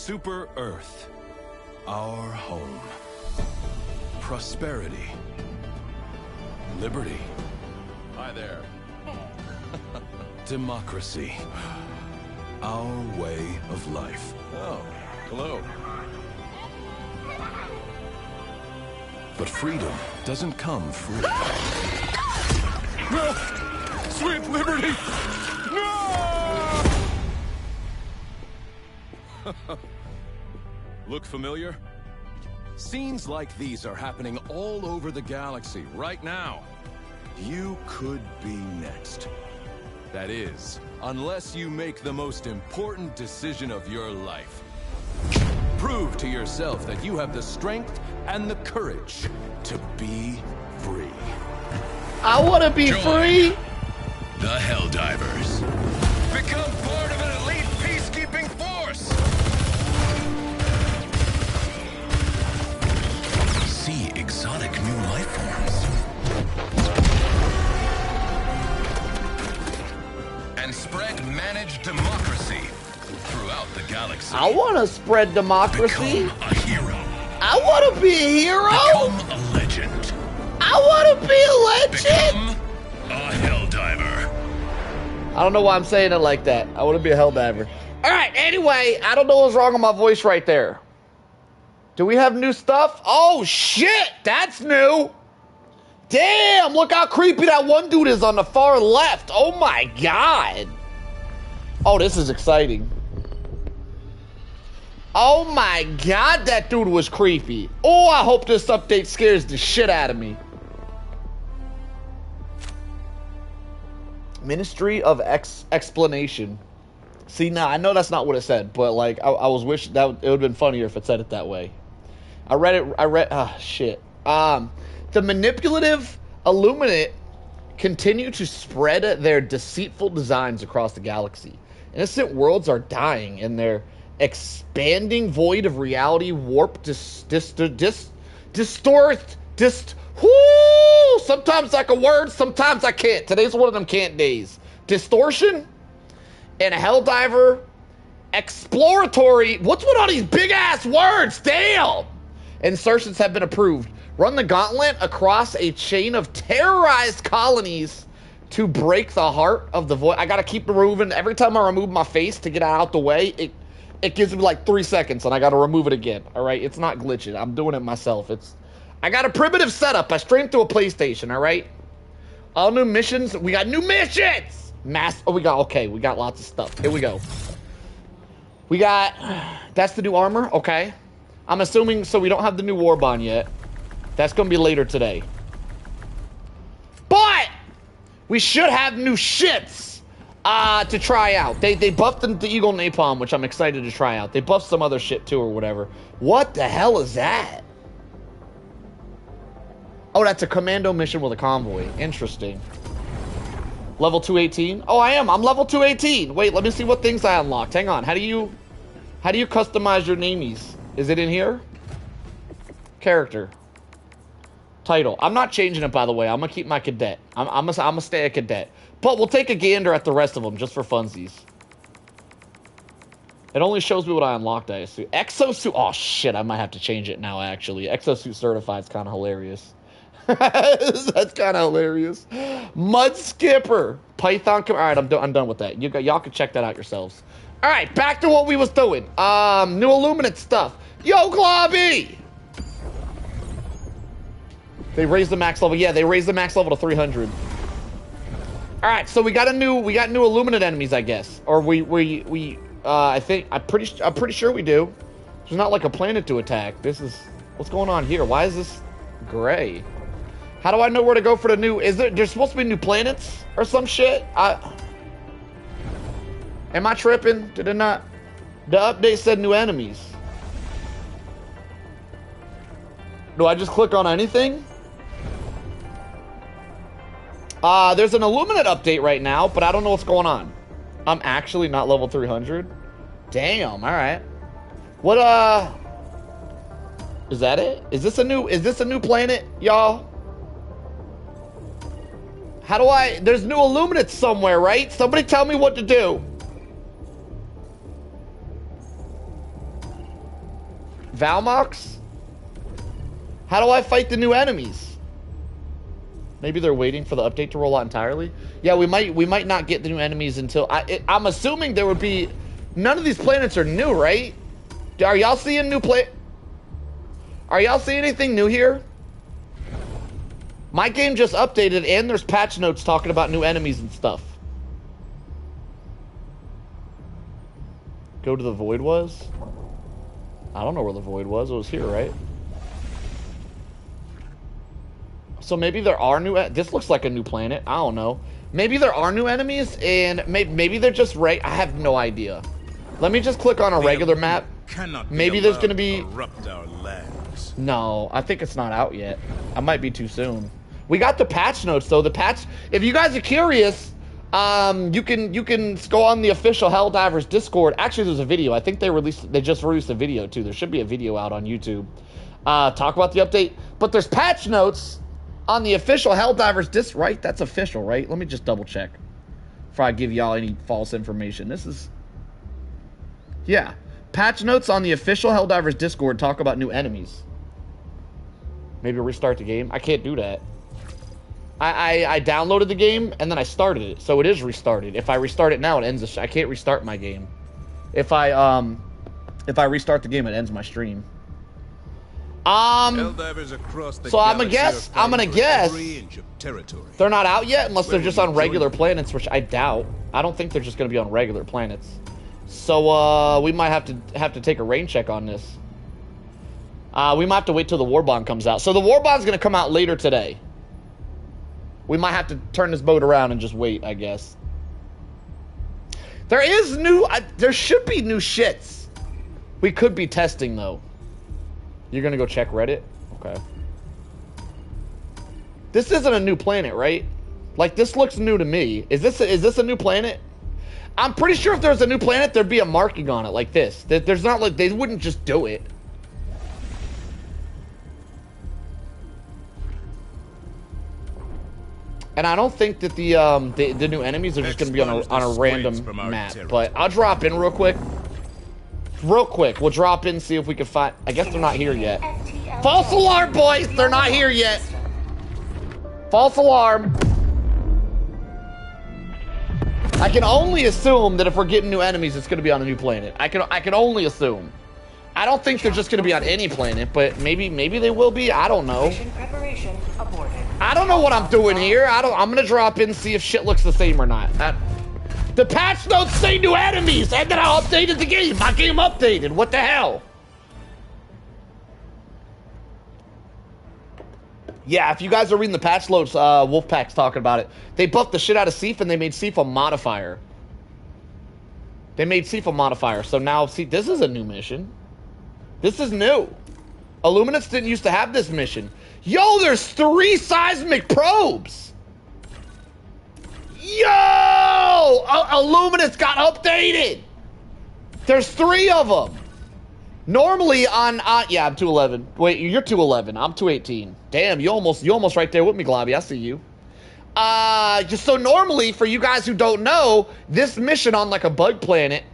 Super Earth, our home. Prosperity. Liberty. Hi there. Democracy. Our way of life. Oh, hello. But freedom doesn't come free. No! Sweet liberty! No! Look familiar? Scenes like these are happening all over the galaxy right now. You could be next. That is, unless you make the most important decision of your life. Prove to yourself that you have the strength and the courage to be free. I want to be free. The Helldivers. Become part of an elite peacekeeping force. See exotic new life forms. And spread managed democracy throughout the galaxy. I want to spread democracy. Become a hero. I want to be a hero. Become a legend. I want to be a legend. Become a Helldiver. I don't know why I'm saying it like that. I want to be a Helldiver. All right, anyway, I don't know what's wrong with my voice right there. Do we have new stuff? Oh, shit, that's new. Damn, look how creepy that one dude is on the far left. Oh, my God. Oh, this is exciting. Oh, my God, that dude was creepy. Oh, I hope this update scares the shit out of me. Ministry of Explanation. See, now I know that's not what it said, but like I was wishing that it would have been funnier if it said it that way. Shit. The manipulative Illuminate continue to spread their deceitful designs across the galaxy. Innocent worlds are dying in their expanding void of reality, warp, whoo! Sometimes I can word, sometimes I can't. Today's one of them can't days. Distortion and Helldiver exploratory. What's with all these big ass words? Damn! Insertions have been approved. Run the gauntlet across a chain of terrorized colonies to break the heart of the void. I gotta keep removing. Every time I remove my face to get out the way, it gives me like 3 seconds and I gotta remove it again. Alright, it's not glitching. I'm doing it myself. I got a primitive setup. I streamed to a PlayStation, alright? All new missions. We got new missions! We got lots of stuff. Here we go. We got... That's the new armor? Okay. I'm assuming... So we don't have the new Warbond yet. That's going to be later today. But! We should have new ships to try out. They buffed the Eagle Napalm, which I'm excited to try out. They buffed some other shit too or whatever. What the hell is that? Oh, that's a commando mission with a convoy. Interesting. Level 218? Oh, I am. I'm level 218. Wait, let me see what things I unlocked. Hang on. How do you customize your namies? Is it in here? Character. Title. I'm not changing it, by the way. I'm gonna keep my cadet. I'm gonna stay a cadet. But we'll take a gander at the rest of them just for funsies. It only shows me what I unlocked, I assume. Exosuit. Oh, shit. I might have to change it now, actually. Exosuit certified is kind of hilarious. That's kind of hilarious. Mud Skipper. Python. All right, I'm done with that. Y'all can check that out yourselves. All right, back to what we was doing. New Illuminate stuff. Yo, Globby! They raised the max level. Yeah, they raised the max level to 300. All right, so we got new Illuminate enemies, I guess. Or I'm pretty sure we do. There's not like a planet to attack. What's going on here? Why is this gray? How do I know where to go for the new... There's supposed to be new planets or some shit? Am I tripping? Did it not... The update said new enemies. Do I just click on anything? There's an Illuminate update right now, but I don't know what's going on. I'm actually not level 300. Damn, alright. What, is that it? Is this a new planet, y'all? How do there's new Illuminates somewhere, right? Somebody tell me what to do. Valmox? How do I fight the new enemies? Maybe they're waiting for the update to roll out entirely. Yeah, we might not get the new enemies until I'm assuming there would be. None of these planets are new, right? Are y'all seeing new Are y'all seeing anything new here? My game just updated and there's patch notes talking about new enemies and stuff. Go to the void was? I don't know where the void was. It was here, right? So maybe there are new... This looks like a new planet. I don't know. Maybe there are new enemies and maybe they're just... I have no idea. Let me just click on a regular map. Maybe there's going to be... No, I think it's not out yet. I might be too soon. We got the patch notes though. The patch... If you guys are curious... you can go on the official Helldivers Discord. Actually, there's a video. I think they just released a video too. There should be a video out on YouTube. Talk about the update. But there's patch notes on the official Helldivers Discord. Right? That's official, right? Let me just double check before I give y'all any false information. This is... Yeah. Patch notes on the official Helldivers Discord talk about new enemies. Maybe restart the game. I can't do that. I downloaded the game and then I started it, so it is restarted. If I restart it now, it ends. I can't restart my game. If I restart the game, it ends my stream. So I'm gonna guess. They're not out yet, unless they're just on regular planets, which I doubt. I don't think they're just gonna be on regular planets. So we might have to take a rain check on this. We might have to wait till the war bond comes out. So the war bond's gonna come out later today. We might have to turn this boat around and just wait, I guess. There is new... there should be new shits. We could be testing, though. You're gonna go check Reddit? Okay. This isn't a new planet, right? Like, this looks new to me. Is this a new planet? I'm pretty sure if there's a new planet, there'd be a marking on it like this. There's not like... They wouldn't just do it. And I don't think that the new enemies are just going to be on a random map. But I'll drop in real quick. Real quick. We'll drop in and see if we can find... I guess they're not here yet. False alarm, boys! They're not here yet. False alarm. I can only assume that if we're getting new enemies, it's going to be on a new planet. I can only assume. I don't think they're just going to be on any planet, but maybe they will be. I don't know. I don't know what I'm doing here. I'm going to drop in and see if shit looks the same or not. The patch notes say new enemies, and then I updated the game. My game updated. What the hell? Yeah, if you guys are reading the patch notes, Wolfpack's talking about it. They buffed the shit out of Seif, and they made Seif a modifier. They made Seif a modifier, so now, see, this is a new mission. This is new. Illuminates didn't used to have this mission. Yo, there's 3 seismic probes. Yo! Illuminates got updated. There's 3 of them. Normally on yeah, I'm 211. Wait, you're 211. I'm 218. Damn, you almost right there with me, Globby. I see you. Just so normally, for you guys who don't know, this mission on like a bug planet,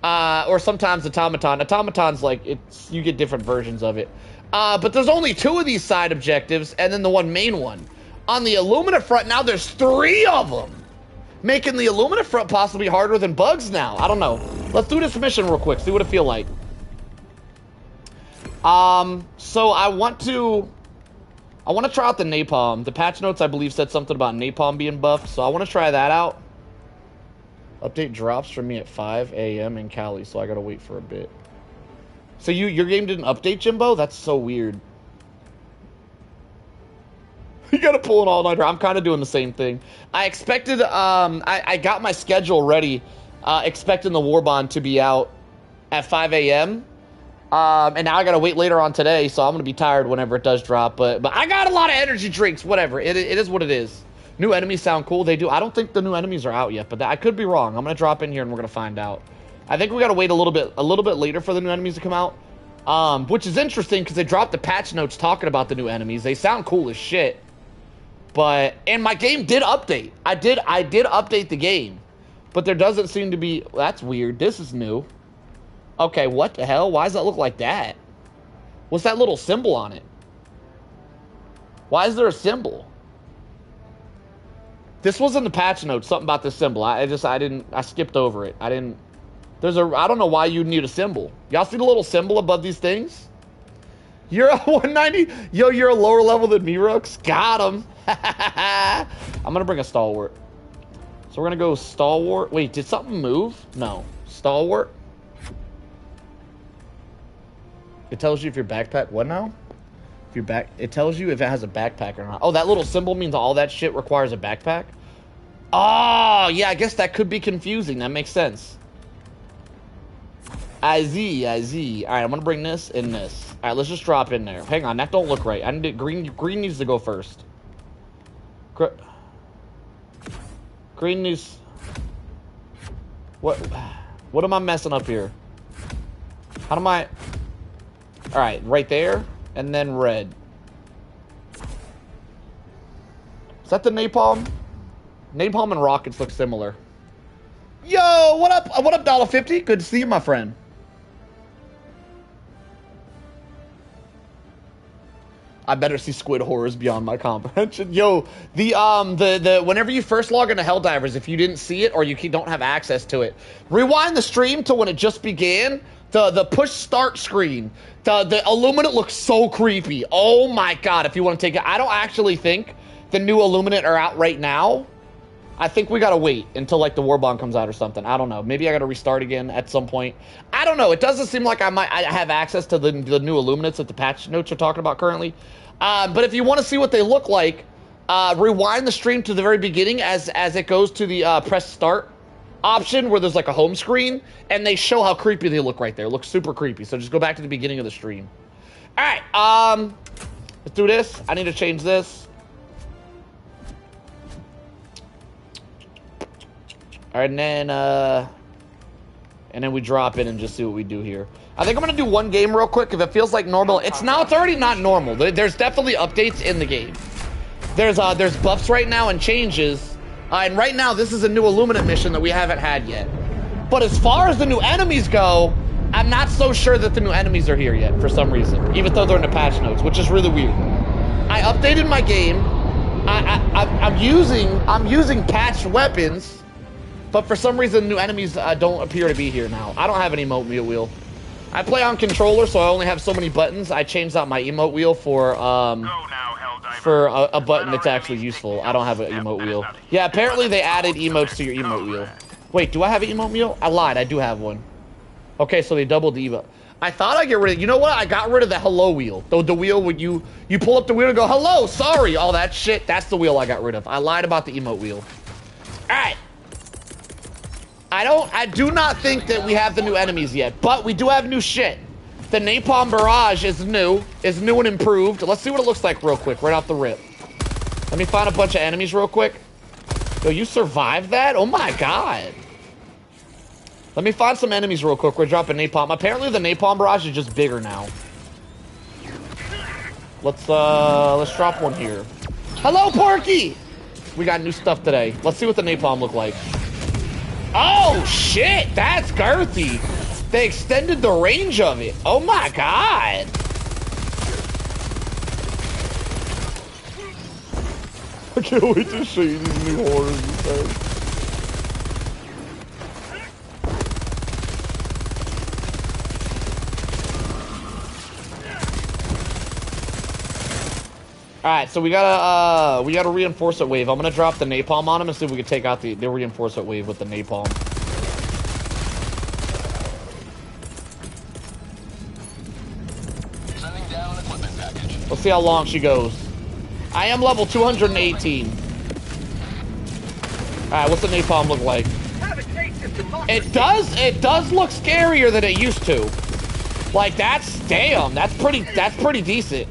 or sometimes automaton's like, you get different versions of it. But there's only 2 of these side objectives, and then the one main one. On the Illuminate front, now there's 3 of them, making the Illuminate front possibly harder than bugs now. I don't know. Let's do this mission real quick, see what it feel like. So I want to try out the napalm. The patch notes, I believe, said something about napalm being buffed, so I want to try that out. Update drops for me at 5 a.m. in Cali, so I gotta wait for a bit. So your game didn't update, Jimbo? That's so weird. You gotta pull an all-nighter. I'm kind of doing the same thing. I expected, I got my schedule ready, expecting the Warbond to be out at 5 a.m., and now I gotta wait later on today, so I'm gonna be tired whenever it does drop. But I got a lot of energy drinks. Whatever. It is what it is. New enemies sound cool. They do. I don't think the new enemies are out yet, but I could be wrong. I'm gonna drop in here and we're gonna find out. I think we gotta wait a little bit later for the new enemies to come out, which is interesting because they dropped the patch notes talking about the new enemies. They sound cool as shit. And my game did update. I did update the game, but there doesn't seem to be. That's weird. This is new. Okay, what the hell? Why does that look like that? What's that little symbol on it? Why is there a symbol? This was in the patch notes, something about this symbol. I skipped over it. I don't know why you need a symbol. Y'all see the little symbol above these things? You're a 190? Yo, you're a lower level than me, Rooks. Got him. I'm gonna bring a stalwart. So we're gonna go stalwart. Wait, did something move? No. Stalwart. It tells you if your backpack, what now? If your back, it tells you if it has a backpack or not. Oh, that little symbol means all that shit requires a backpack? Oh, yeah, I guess that could be confusing. That makes sense. I see. All right, I'm gonna bring this and this. All right, let's just drop in there. Hang on, that don't look right. I need green needs to go first. Green needs... What am I messing up here? How do I... All right, right there, and then red. Is that the napalm? Napalm and rockets look similar. Yo, what up? What up, $1.50? Good to see you, my friend. I better see squid horrors beyond my comprehension. Yo, the whenever you first log into Helldivers, if you didn't see it or you don't have access to it, rewind the stream to when it just began. The push start screen. The Illuminate looks so creepy. Oh my god, if you want to take it. I don't actually think the new Illuminate are out right now. I think we gotta wait until like the War Bond comes out or something. I don't know. Maybe I gotta restart again at some point. I don't know. It doesn't seem like I have access to the new Illuminates that the patch notes are talking about currently. But if you want to see what they look like, rewind the stream to the very beginning as it goes to the press start option where there's like a home screen, and they show how creepy they look right there. It looks super creepy. So just go back to the beginning of the stream. All right, let's do this. I need to change this. All right, and then we drop in and just see what we do here. I think I'm gonna do one game real quick. If it feels like normal, it's already not normal. There's definitely updates in the game. There's buffs right now and changes. And right now, this is a new Illuminate mission that we haven't had yet. But as far as the new enemies go, I'm not so sure that the new enemies are here yet for some reason, even though they're in the patch notes, which is really weird. I updated my game. I'm using patched weapons, but for some reason, new enemies don't appear to be here now. I don't have an emote wheel. I play on controller, so I only have so many buttons. I changed out my emote wheel for a button that's actually useful. I don't have an emote wheel. Yeah, apparently they added emotes to your emote wheel. Wait, do I have an emote wheel? I lied, I do have one. Okay, so they doubled the emote. I thought I'd get rid of, you know what? I got rid of the hello wheel. The wheel where you pull up the wheel and go, hello, sorry, all that shit. That's the wheel I got rid of. I lied about the emote wheel. All right. I do not think that we have the new enemies yet, but we do have new shit. The Napalm Barrage is new and improved. Let's see what it looks like real quick, right off the rip. Let me find a bunch of enemies real quick. Yo, you survived that? Oh my god. Let me find some enemies real quick. We're dropping Napalm. Apparently the Napalm Barrage is just bigger now. Let's drop one here. Hello, Porky! We got new stuff today. Let's see what the Napalm look like. Oh, shit! That's girthy! They extended the range of it. Oh my god! I can't wait to show you these new horrors. Alright, so we gotta reinforcement wave. I'm gonna drop the napalm on him and see if we can take out the reinforcement wave with the napalm. Sending down equipment package. Let's see how long she goes. I am level 218. Alright, what's the napalm look like? It does look scarier than it used to. Like that's pretty decent.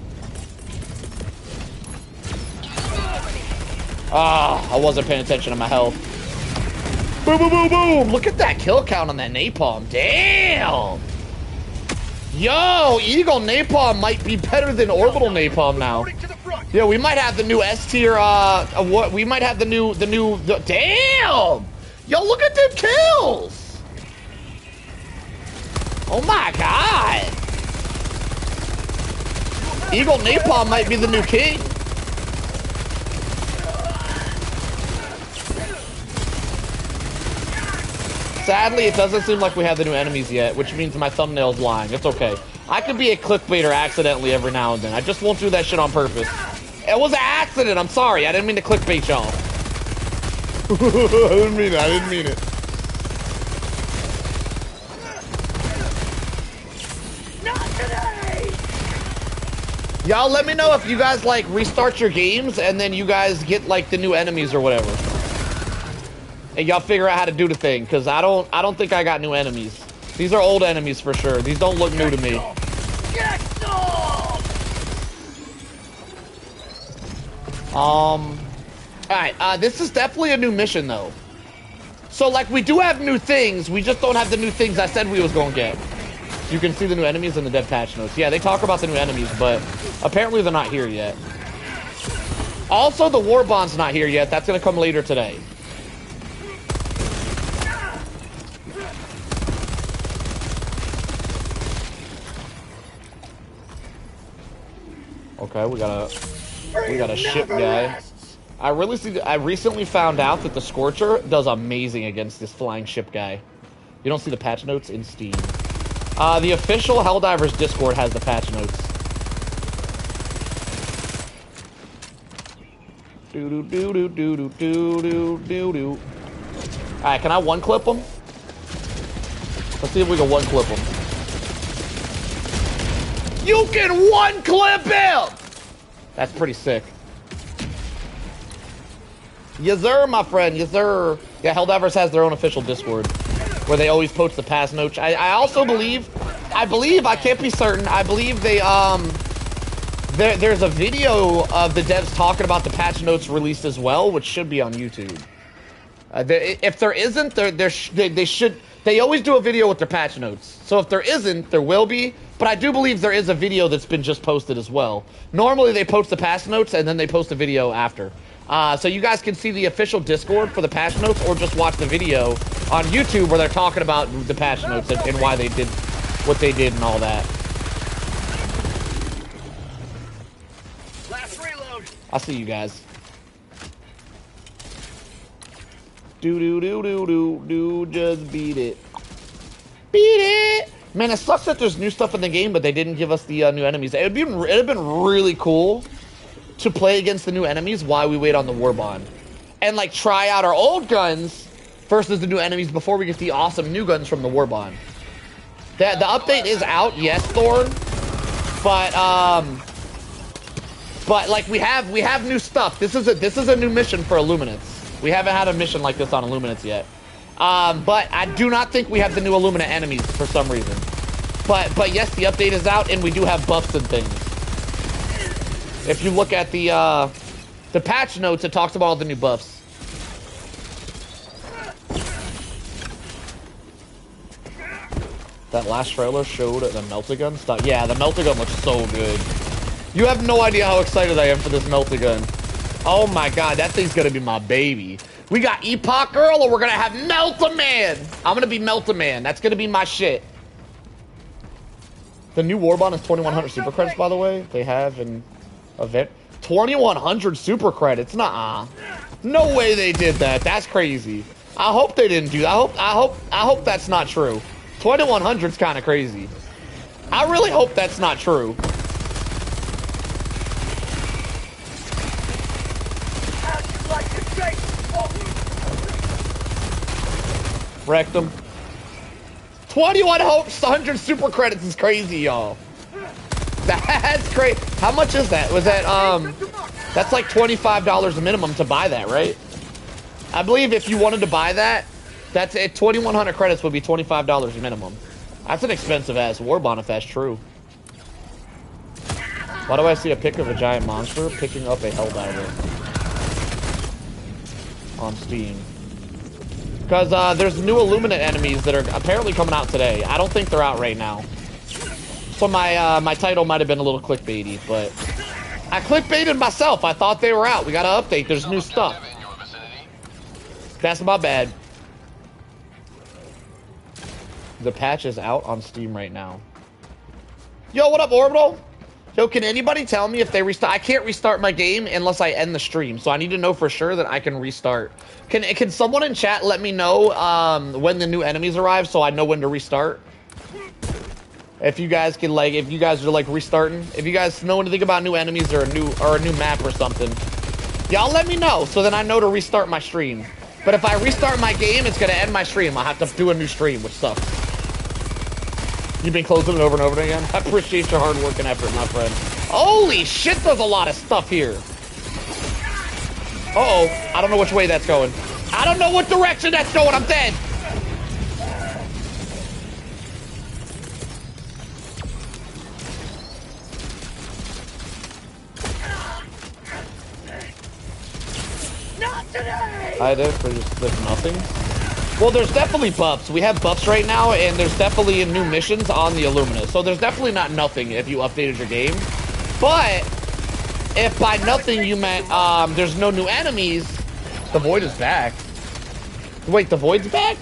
Ah, I wasn't paying attention to my health. Boom, boom, boom, boom. Look at that kill count on that napalm. Damn. Yo, Eagle napalm might be better than orbital napalm now. Yeah, we might have the new S tier. What? We might have the new. Damn. Yo, look at them kills. Oh my god. Eagle Napalm might be the new king. Sadly, it doesn't seem like we have the new enemies yet, which means my thumbnail's lying. It's okay. I could be a clickbaiter accidentally every now and then. I just won't do that shit on purpose. It was an accident. I'm sorry. I didn't mean to clickbait y'all. I didn't mean it. I didn't mean it. Not today! Y'all let me know if you guys like restart your games and then you guys get like the new enemies or whatever. And y'all figure out how to do the thing, because I don't think I got new enemies. These are old enemies for sure. These don't look new to me. Alright, this is definitely a new mission though. So like we do have new things, we just don't have the new things I said we was gonna get. You can see the new enemies in the dev patch notes. Yeah, they talk about the new enemies, but apparently they're not here yet. Also, the war bond's not here yet. That's gonna come later today. Okay, we got a ship guy. I recently found out that the Scorcher does amazing against this flying ship guy. You don't see the patch notes in Steam. The official Helldivers Discord has the patch notes. Alright, can I one clip him? Let's see if we can one clip him. You can one clip him! That's pretty sick. Yes sir, my friend, yes sir. Yeah, Helldivers has their own official Discord where they always post the patch notes. I also believe, I can't be certain, I believe they, there's a video of the devs talking about the patch notes released as well, which should be on YouTube. If there isn't, they always do a video with their patch notes. So if there isn't, there will be. But I do believe there is a video that's been just posted as well. Normally they post the patch notes and then they post a video after. So you guys can see the official Discord for the patch notes or just watch the video on YouTube where they're talking about the patch notes and why they did what they did and all that. Last reload. I'll see you guys. Just beat it. Beat it! Man, it sucks that there's new stuff in the game, but they didn't give us the new enemies. It'd have been really cool to play against the new enemies while we wait on the war bond. And, like, try out our old guns versus the new enemies before we get the awesome new guns from the war bond. The update is out, yes, Thorn. But like, we have new stuff. This is a new mission for Illuminates. We haven't had a mission like this on Illuminates yet. But I do not think we have the new Illuminate enemies for some reason. But yes, the update is out, and we do have buffs and things. If you look at the patch notes, it talks about all the new buffs. That last trailer showed the Melt-A-Gun stuff. Yeah, the Melt-A-Gun looks so good. You have no idea how excited I am for this Melt-A-Gun. Oh my god, that thing's gonna be my baby. We got Epoch Girl, or we're gonna have Melt-A-Man. I'm gonna be Melt-A-Man. That's gonna be my shit. The new Warbond is 2,100 super credits, by the way. They have an event. 2,100 super credits? Nuh-uh. No way they did that. That's crazy. I hope they didn't do that. I hope that's not true. 2,100's kind of crazy. I really hope that's not true. Wrecked them. 2,100 super credits is crazy, y'all. That's great. How much is that? Was that, that's like $25 a minimum to buy that, right? I believe if you wanted to buy that, that's it. 2,100 credits would be $25 a minimum. That's an expensive ass warbond if that's true. Why do I see a pic of a giant monster picking up a Helldiver on Steam? Because there's new Illuminate enemies that are apparently coming out today. I don't think they're out right now. So my title might have been a little clickbaity, but I clickbaited myself. I thought they were out. We got to update. There's new stuff. That's my bad. The patch is out on Steam right now. Yo, what up, Orbital? Yo, can anybody tell me if they restart? I can't restart my game unless I end the stream, so I need to know for sure that I can restart. Can someone in chat let me know when the new enemies arrive so I know when to restart? If you guys can, like, if you guys are like restarting, if you guys know anything about new enemies or a new map or something, y'all let me know so then I know to restart my stream. But if I restart my game, it's gonna end my stream. I'll have to do a new stream, which sucks. You've been closing it over and over again. I appreciate your hard work and effort, my friend. Holy shit, there's a lot of stuff here. Uh-oh, I don't know which way that's going. I don't know what direction that's going. I'm dead. Not today! I did for just there's nothing. Well, there's definitely buffs. We have buffs right now, and there's definitely new missions on the Illuminate. So there's definitely not nothing if you updated your game. But if by nothing you meant there's no new enemies, the Void is back. Wait, the Void's back?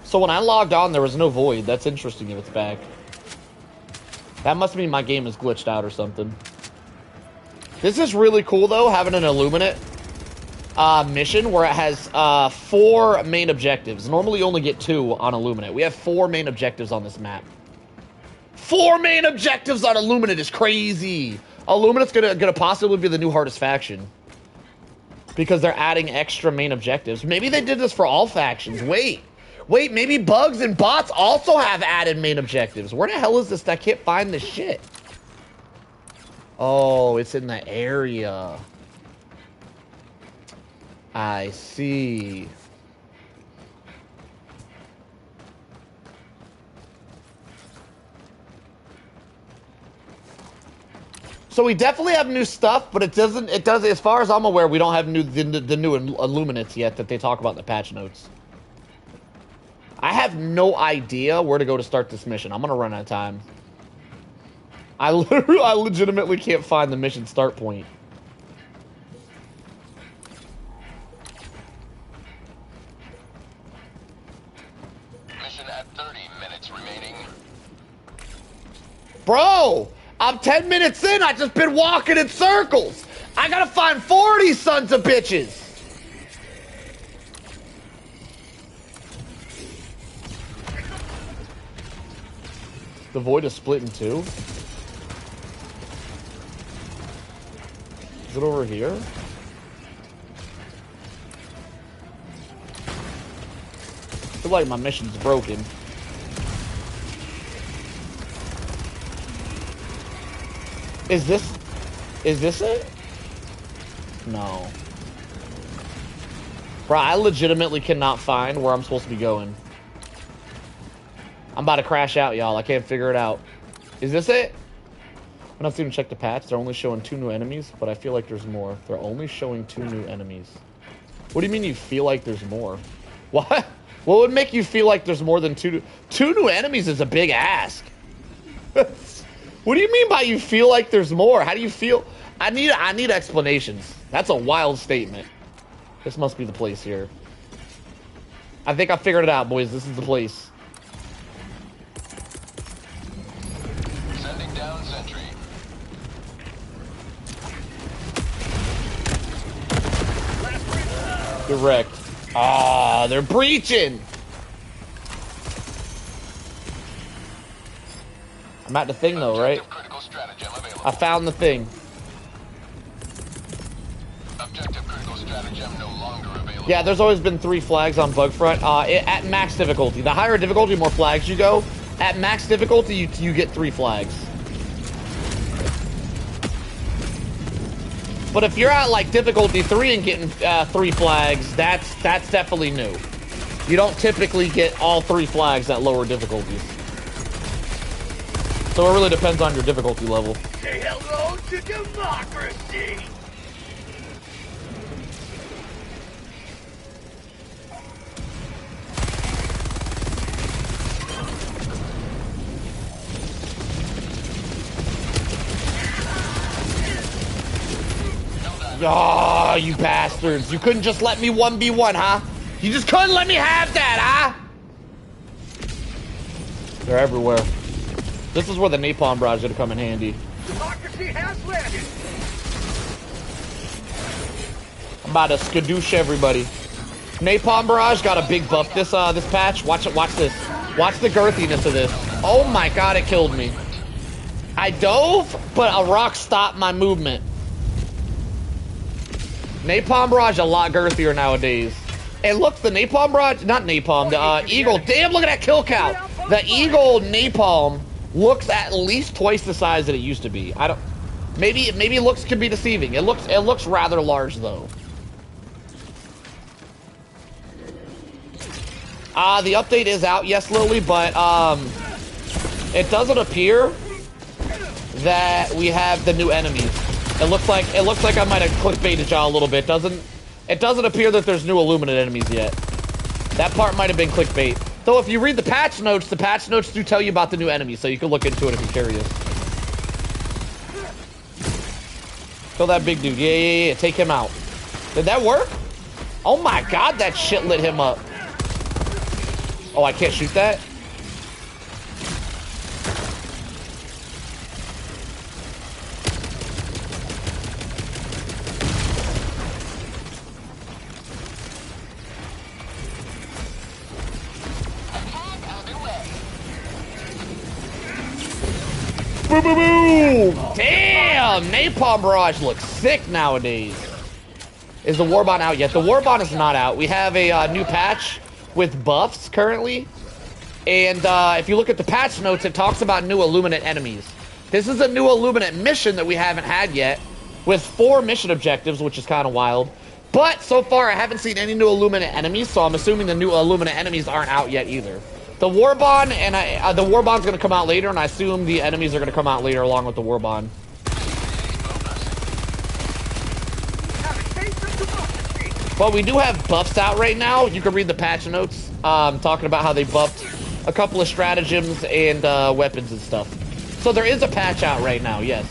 So when I logged on, there was no Void. That's interesting if it's back. That must mean my game is glitched out or something. This is really cool, though, having an Illuminate mission where it has 4 main objectives. Normally, you only get 2 on Illuminate. We have 4 main objectives on this map. 4 main objectives on Illuminate is crazy. Illuminate's gonna possibly be the new hardest faction. Because they're adding extra main objectives. Maybe they did this for all factions. Wait, maybe bugs and bots also have added main objectives. Where the hell is this? I can't find this shit. Oh, it's in the area. I see. So we definitely have new stuff, but it does, as far as I'm aware, we don't have the new Illuminates yet that they talk about in the patch notes. I have no idea where to go to start this mission. I'm gonna run out of time. I legitimately can't find the mission start point. Mission at 30 minutes remaining. Bro, I'm 10 minutes in. I just been walking in circles. I gotta find 40 sons of bitches. The Void is split in 2. Is it over here? I feel like my mission's broken. Is this it? No. Bro, I legitimately cannot find where I'm supposed to be going. I'm about to crash out, y'all. I can't figure it out. Is this it? I'm not even check the patch. They're only showing 2 new enemies, but I feel like there's more. They're only showing 2 new enemies. What do you mean you feel like there's more? What? What would make you feel like there's more than 2 new enemies is a big ask. What do you mean by you feel like there's more? How do you feel? I need explanations. That's a wild statement. This must be the place here. I think I figured it out, boys. This is the place. Sending down sentry. They're wrecked. Ah, they're breaching. I'm at the thing though, right? Critical stratagem available. I found the thing. Objective critical stratagem no longer available. Yeah, there's always been 3 flags on Bugfront. At max difficulty. The higher difficulty, more flags you go. At max difficulty, you get 3 flags. But if you're at like difficulty 3 and getting 3 flags, that's definitely new. You don't typically get all 3 flags at lower difficulties. So it really depends on your difficulty level. Say hello to democracy! Oh, you bastards. You couldn't just let me 1v1, huh? You just couldn't let me have that, huh? They're everywhere. This is where the napalm barrage is gonna come in handy. Democracy has landed. I'm about to skadoosh everybody. Napalm barrage got a big buff this patch. Watch it. Watch this. Watch the girthiness of this. Oh my god, it killed me. I dove, but a rock stopped my movement. Napalm barrage a lot girthier nowadays. And look, the napalm barrage, not napalm, the eagle. Damn, look at that kill count. The eagle napalm looks at least twice the size that it used to be. I don't. Maybe looks could be deceiving. It looks rather large though. The update is out, yes, Lily, but it doesn't appear that we have the new enemies. It looks like I might have clickbaited y'all a little bit. It doesn't appear that there's new Illuminate enemies yet. That part might have been clickbait. Though if you read the patch notes do tell you about the new enemies, so you can look into it if you're curious. Kill that big dude. Yeah. Take him out. Did that work? Oh my god, that shit lit him up. Oh, I can't shoot that? Boom, boom, boom! Damn! Napalm barrage looks sick nowadays. Is the Warbond out yet? The Warbond is not out. We have a new patch with buffs currently. And if you look at the patch notes, it talks about new Illuminate enemies. This is a new Illuminate mission that we haven't had yet, with 4 mission objectives, which is kind of wild. But so far, I haven't seen any new Illuminate enemies, so I'm assuming the new Illuminate enemies aren't out yet either. The Warbond and the Warbond's gonna come out later, and I assume the enemies are gonna come out later along with the Warbond. But we do have buffs out right now. You can read the patch notes, talking about how they buffed a couple of stratagems and weapons and stuff. So there is a patch out right now, yes.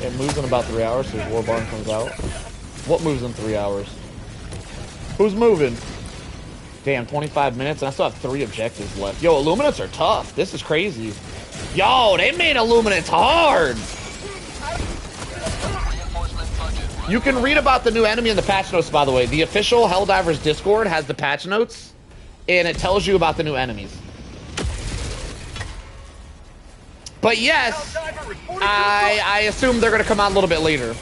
It moves in about 3 hours, so Warbond comes out. What moves in 3 hours? Who's moving? Damn, 25 minutes, and I still have 3 objectives left. Yo, Illuminates are tough. This is crazy. Yo, they made Illuminates hard. You can read about the new enemy in the patch notes, by the way. The official Helldivers Discord has the patch notes, and it tells you about the new enemies. But yes, I assume they're going to come out a little bit later.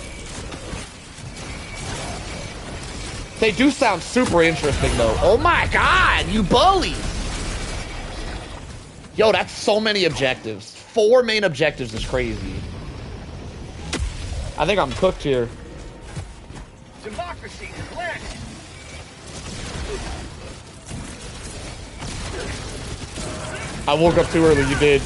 They do sound super interesting, though. Oh my god, you bullies! Yo, that's so many objectives. 4 main objectives is crazy. I think I'm cooked here. Democracy has landed. I woke up too early. You did.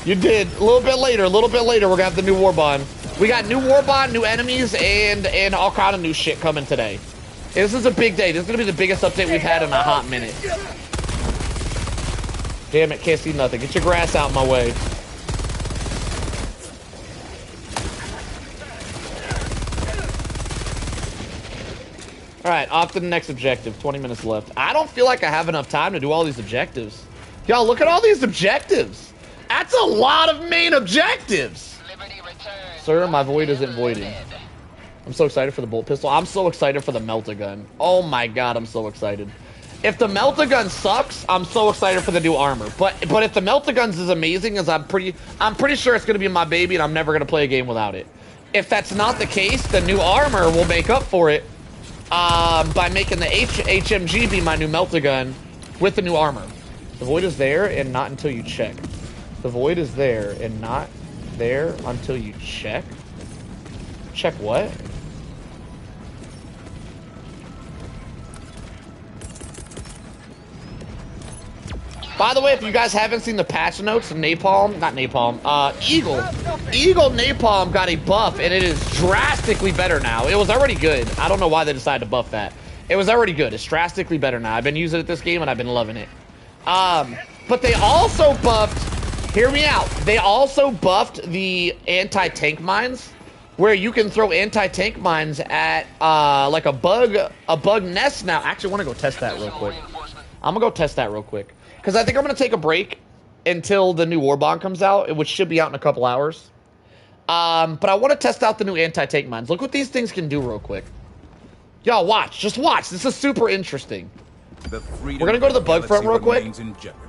You did. A little bit later, we're gonna have the new Warbond. We got new Warbond, new enemies, and all kind of new shit coming today. This is a big day. This is gonna be the biggest update we've had in a hot minute. Damn it, can't see nothing. Get your grass out my way. Alright, off to the next objective. 20 minutes left. I don't feel like I have enough time to do all these objectives. Y'all, look at all these objectives. That's a lot of main objectives. Sir, my void isn't voiding. I'm so excited for the bolt pistol. I'm so excited for the melt-a-gun. Oh my god, I'm so excited. If the melt-a-gun sucks, I'm so excited for the new armor. But if the melt-a-gun's as amazing as I'm pretty sure it's gonna be my baby, and I'm never gonna play a game without it. If that's not the case, the new armor will make up for it by making the HMG be my new melt-a-gun with the new armor. The void is there and not until you check. The void is there and not there until you check. Check what? By the way, if you guys haven't seen the patch notes, Eagle Napalm got a buff, and it is drastically better now. It was already good. I don't know why they decided to buff that. It was already good. It's drastically better now. I've been using it this game, and I've been loving it. But they also buffed Hear me out. They also buffed the anti-tank mines, where you can throw anti-tank mines at like a bug nest now. Actually, I want to go test that real quick. I'm gonna go test that real quick because I think I'm gonna take a break until the new Warbond comes out, which should be out in a couple hours. But I want to test out the new anti-tank mines. Look what these things can do real quick. Y'all watch, just watch. This is super interesting. We're gonna go to the bug front real quick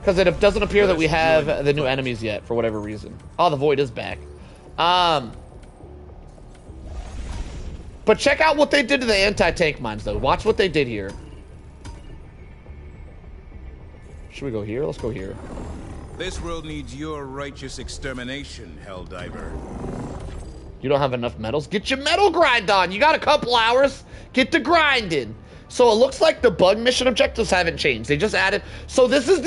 because it doesn't appear that we have the new enemies yet for whatever reason. Oh, the void is back. But check out what they did to the anti-tank mines though. Watch what they did here. Should we go here? Let's go here. This world needs your righteous extermination, Helldiver. You don't have enough metals? Get your metal grind on. You got a couple hours. Get to grinding. So it looks like the bug mission objectives haven't changed. They just added. So this is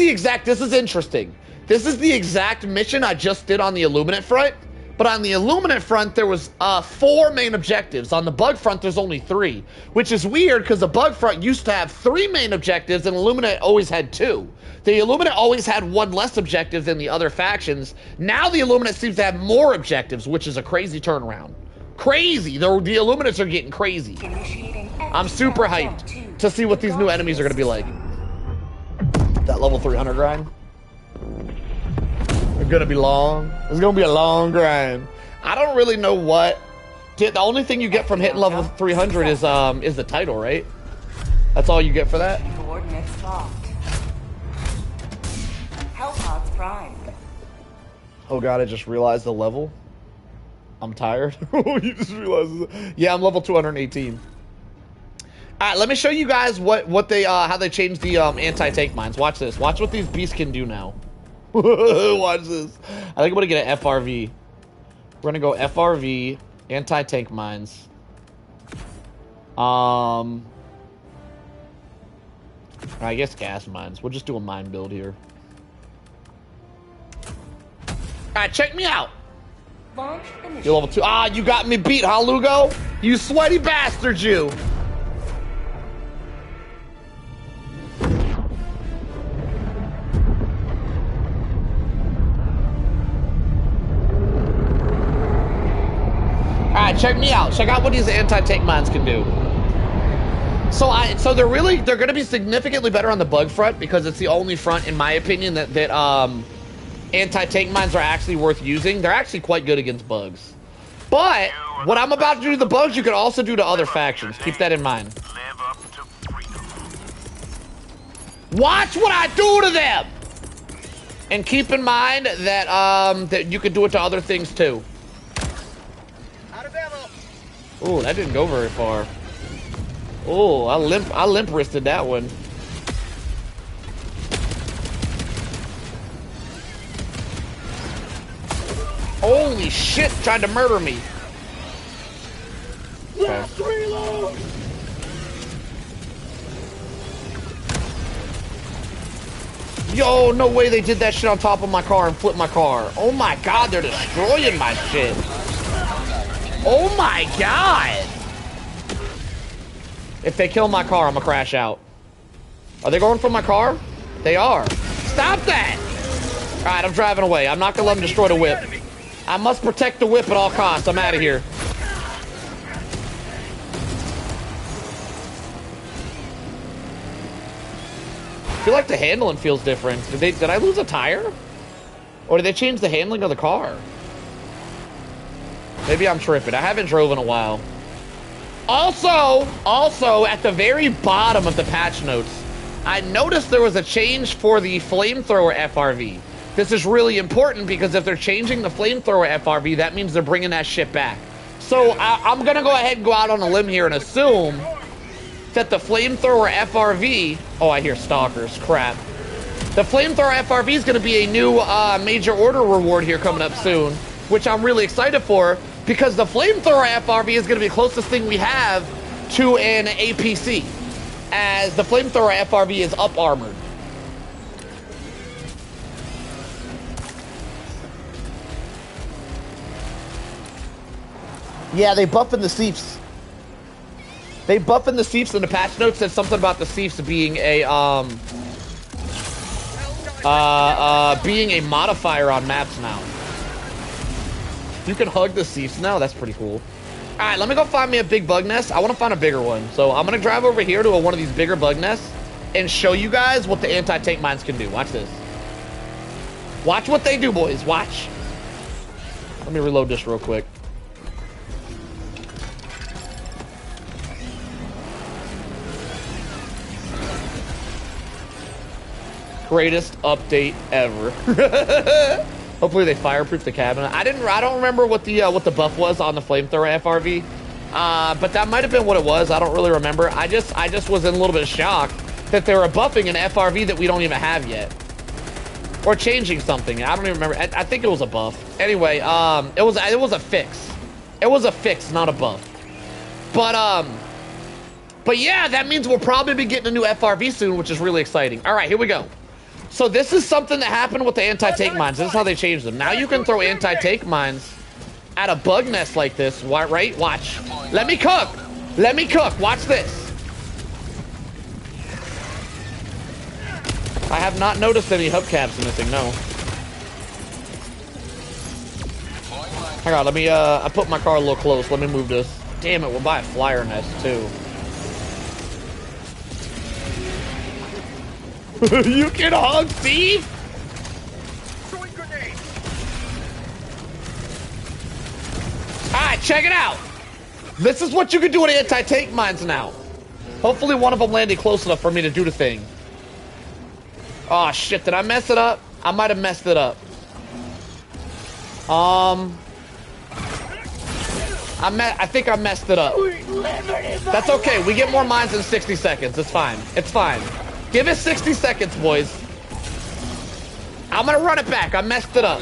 interesting. This is the exact mission I just did on the Illuminate front. But on the Illuminate front, there was 4 main objectives. On the bug front, there's only 3. Which is weird because the bug front used to have 3 main objectives and Illuminate always had 2. The Illuminate always had 1 less objective than the other factions. Now the Illuminate seems to have more objectives, which is a crazy turnaround. Crazy. The Illuminates are getting crazy. I'm super hyped to see what these new enemies are going to be like. That level 300 grind. It's going to be long. It's going to be a long grind. I don't really know what. The only thing you get from hitting level 300 is the title, right? That's all you get for that? Coordinates locked. Hellpods prime. Oh god, I just realized the level. I'm tired. You just realized. Yeah, I'm level 218. Alright, let me show you guys what they how they changed the anti-tank mines. Watch this. Watch what these beasts can do now. Watch this. I think I'm gonna get an FRV. We're gonna go FRV, anti-tank mines. I guess gas mines. We'll just do a mine build here. Alright, check me out. You're level 2. Ah, you got me beat, huh, Lugo? You sweaty bastard, you. Alright, check me out. Check out what these anti-tank mines can do. So they're gonna be significantly better on the bug front because it's the only front, in my opinion, that anti-tank mines are actually worth using. They're actually quite good against bugs. But what I'm about to do to the bugs, you can also do to other factions. Keep that in mind. Watch what I do to them! And keep in mind that that you can do it to other things too. Oh, that didn't go very far. Oh, I limp wristed that one. Holy shit, tried to murder me. Last reload. Yo, no way they did that shit on top of my car and flipped my car. Oh my god, they're destroying my shit. Oh my god. If they kill my car, I'm gonna crash out. Are they going for my car? They are. Stop that! Alright, I'm driving away. I'm not gonna let them destroy the whip. I must protect the whip at all costs. I'm out of here. I feel like the handling feels different. Did I lose a tire? Or did they change the handling of the car? Maybe I'm tripping. I haven't drove in a while. Also, at the very bottom of the patch notes, I noticed there was a change for the flamethrower FRV. This is really important because if they're changing the flamethrower FRV, that means they're bringing that shit back. So I'm gonna go ahead and go out on a limb here and assume that the flamethrower FRV, oh, I hear stalkers, crap. The flamethrower FRV is gonna be a new major order reward here coming up soon, which I'm really excited for because the flamethrower FRV is gonna be the closest thing we have to an APC, as the flamethrower FRV is up armored. Yeah, they buffing the Seifs. They buffing the Seifs, and the patch notes said something about the Seifs being a being a modifier on maps now. You can hug the seats now. That's pretty cool. All right, let me go find me a big bug nest. I want to find a bigger one. So I'm going to drive over here to one of these bigger bug nests and show you guys what the anti-tank mines can do. Watch this. Watch what they do, boys. Watch. Let me reload this real quick. Greatest update ever. Hopefully they fireproof the cabinet. I don't remember what the buff was on the flamethrower FRV. But that might have been what it was. I don't really remember. I just was in a little bit of shock that they were buffing an FRV that we don't even have yet. Or changing something. I don't even remember. I think it was a buff. Anyway, it was a fix. It was a fix, not a buff. But yeah, that means we'll probably be getting a new FRV soon, which is really exciting. All right, here we go. So this is something that happened with the anti-tank mines. This is how they changed them. Now you can throw anti-tank mines at a bug nest like this, right? Watch. Let me cook. Let me cook. Watch this. I have not noticed any hubcaps missing, no. Hang on, let me, I put my car a little close. Let me move this. Damn it, we'll buy a flyer nest, too. You can hug Steve? Throwing grenade. Alright, check it out. This is what you can do with anti-tank mines now. Hopefully one of them landed close enough for me to do the thing. Oh shit, did I mess it up? I might have messed it up. I think I messed it up. That's okay, we get more mines in 60 seconds. It's fine. It's fine. Give it 60 seconds, boys. I'm gonna run it back. I messed it up.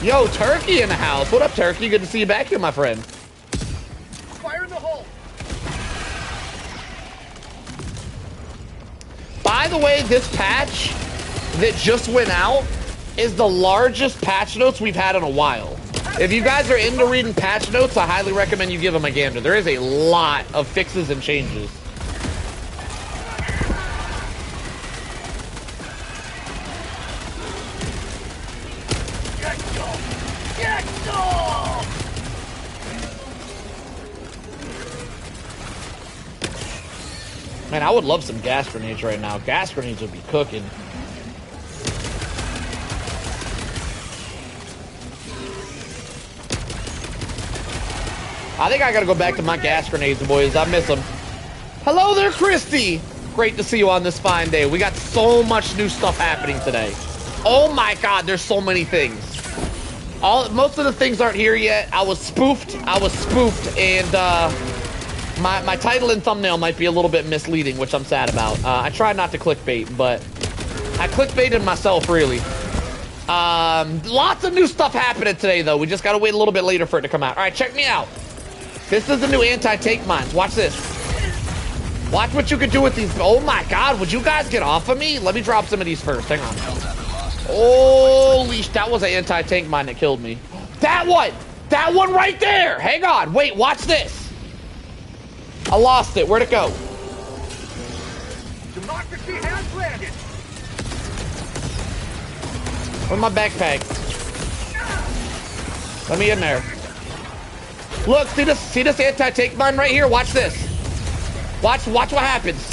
Yo, Turkey in the house. What up, Turkey? Good to see you back here, my friend. Fire in the hole. By the way, this patch that just went out is the largest patch notes we've had in a while. If you guys are into reading patch notes, I highly recommend you give them a gander. There is a lot of fixes and changes. Man, I would love some gas grenades right now. Gas grenades would be cooking. I think I gotta go back to my gas grenades, boys. I miss them. Hello there, Christy. Great to see you on this fine day. We got so much new stuff happening today. Oh my God, there's so many things. Most of the things aren't here yet. I was spoofed, and my title and thumbnail might be a little bit misleading, which I'm sad about. I tried not to clickbait, but I clickbaited myself, really. Lots of new stuff happening today, though. We just gotta wait a little bit later for it to come out. All right, check me out. This is the new anti-tank mines. Watch this. Watch what you can do with these. Oh my God, would you guys get off of me? Let me drop some of these first. Hang on. Holy, that was an anti-tank mine that killed me. That one! That one right there! Hang on, wait, watch this. I lost it. Where'd it go? Democracy has landed. Where's my backpack? Let me in there. Look, see this anti-tank mine right here? Watch this. Watch what happens.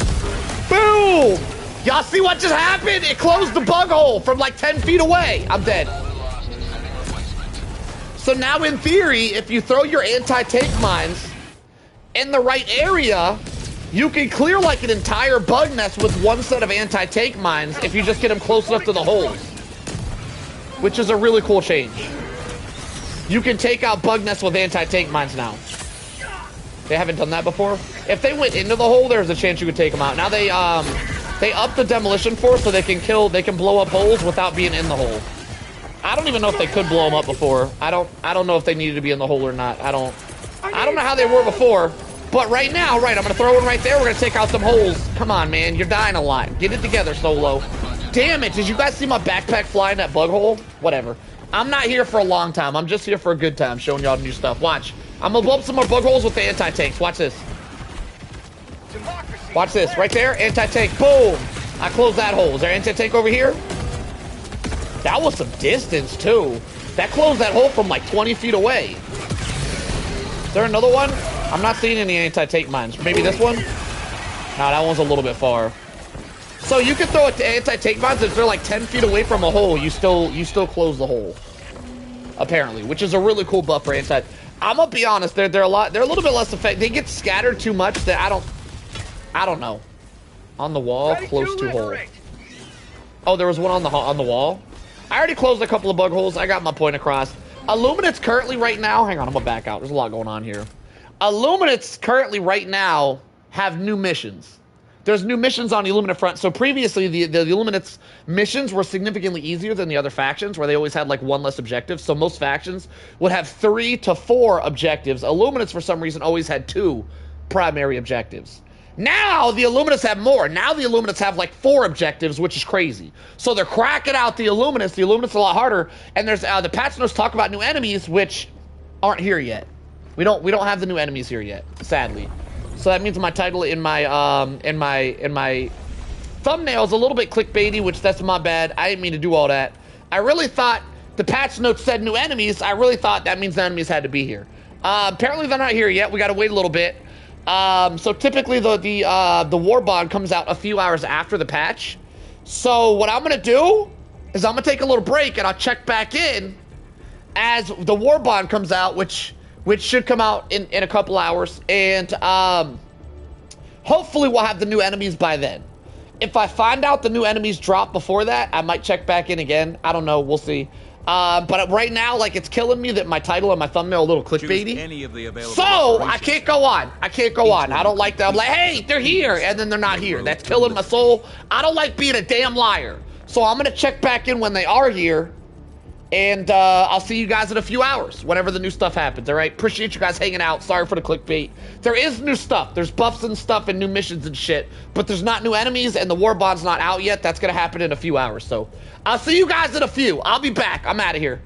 Boom! Y'all see what just happened? It closed the bug hole from like 10 feet away. I'm dead. So now in theory, if you throw your anti-tank mines in the right area, you can clear like an entire bug nest with one set of anti-tank mines if you just get them close enough to the holes. Which is a really cool change. You can take out bug nests with anti-tank mines now. They haven't done that before. If they went into the hole, there's a chance you could take them out. Now they upped the demolition force so they can blow up holes without being in the hole. I don't even know if they could blow them up before. I don't know if they needed to be in the hole or not. I don't know how they were before. But right now, right, I'm gonna throw one right there. We're gonna take out some holes. Come on, man, you're dying a lot. Get it together, Solo. Damn it, did you guys see my backpack fly in that bug hole? Whatever. I'm not here for a long time. I'm just here for a good time, showing y'all new stuff. Watch. I'm gonna blow up some more bug holes with the anti-tanks. Watch this. Democracy Watch this. Right there. Anti-tank. Boom. I closed that hole. Is there anti-tank over here? That was some distance, too. That closed that hole from like 20 feet away. Is there another one? I'm not seeing any anti-tank mines. Maybe this one? No, that one's a little bit far. So you can throw anti-tank mines if they're like 10 feet away from a hole. You still close the hole. Apparently, which is a really cool buff for anti. I'm gonna be honest. They're a little bit less effective. They get scattered too much that I don't know. On the wall, close to hole. Oh, there was one on the wall. I already closed a couple of bug holes. I got my point across. Illuminate's currently right now. Hang on, I'm gonna back out. There's a lot going on here. Illuminate's currently right now have new missions. There's new missions on the Illuminate front. So previously, the Illuminate's missions were significantly easier than the other factions, where they always had like one less objective. So most factions would have 3 to 4 objectives. Illuminates, for some reason, always had 2 primary objectives. Now the Illuminates have more. Now the Illuminates have like 4 objectives, which is crazy. So they're cracking out the Illuminates. The Illuminates a lot harder. And there's the patch notes talk about new enemies, which aren't here yet. We don't have the new enemies here yet, sadly. So that means my title in my thumbnail is a little bit clickbaity, which that's my bad. I didn't mean to do all that. I really thought the patch notes said new enemies. I really thought that means the enemies had to be here. Apparently they're not here yet. We got to wait a little bit. So typically the war bond comes out a few hours after the patch. So what I'm gonna do is I'm gonna take a little break and I'll check back in as the war bond comes out, which should come out in a couple hours, and hopefully we'll have the new enemies by then. If I find out the new enemies drop before that, I might check back in again. I don't know, we'll see. But right now, like, it's killing me that my title and my thumbnail are a little clickbaity. So I can't go on. I can't go on. I don't like that. I'm like, hey, they're here, and then they're not here. That's killing my soul. I don't like being a damn liar. So I'm gonna check back in when they are here, and I'll see you guys in a few hours, whenever the new stuff happens, all right? Appreciate you guys hanging out. Sorry for the clickbait. There is new stuff. There's buffs and stuff and new missions and shit, but there's not new enemies, and the war bond's not out yet. That's gonna happen in a few hours, so I'll see you guys in a few. I'll be back. I'm out of here.